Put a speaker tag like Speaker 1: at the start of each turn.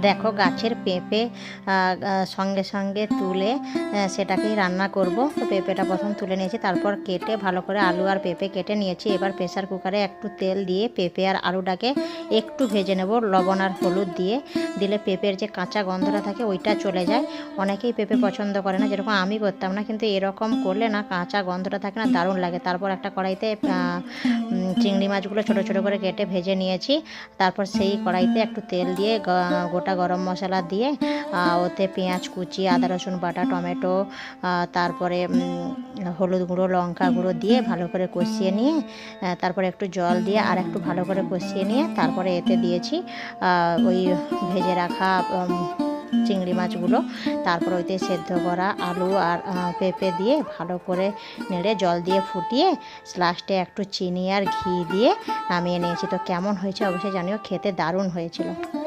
Speaker 1: দেখো গাছের পেঁপে সঙ্গে সঙ্গে তুলে সেটাকেই রান্না করব। তো পেঁপেটা প্রথম তুলে নিয়েছি, তারপর কেটে ভালো করে আলু আর পেঁপে কেটে নিয়েছি। এবার প্রেসার কুকারে একটু তেল দিয়ে পেঁপে আর আলুটাকে একটু ভেজে নেব লবণ আর হলুদ দিয়ে। দিলে পেঁপের যে কাঁচা গন্ধটা থাকে ওইটা চলে যায়। অনেকেই পেঁপে পছন্দ করে না, যেরকম আমি করতাম না, কিন্তু এরকম করলে না কাঁচা গন্ধটা থাকে না, দারুণ লাগে। তারপর একটা কড়াইতে চিংড়ি মাছগুলো ছোটো ছোটো করে কেটে ভেজে নিয়েছি। তারপর সেই কড়াইতে একটু তেল দিয়ে গোটা গরম মশলা দিয়ে ওতে পেঁয়াজ কুচি, আদা রসুন বাটা, টমেটো, তারপরে হলুদ গুঁড়ো, লঙ্কা গুঁড়ো দিয়ে ভালো করে কষিয়ে নিয়ে তারপরে একটু জল দিয়ে আর একটু ভালো করে কষিয়ে নিয়ে তারপরে এতে দিয়েছি ওই ভেজে রাখা চিংড়ি মাছগুলো। তারপর ওইতে সেদ্ধ করা আলু আর পেঁপে দিয়ে ভালো করে নেড়ে জল দিয়ে ফুটিয়ে লাস্টে একটু চিনি আর ঘি দিয়ে নামিয়ে নিয়েছি। তো কেমন হয়েছে অবশ্যই জানিও, খেতে দারুণ হয়েছিল।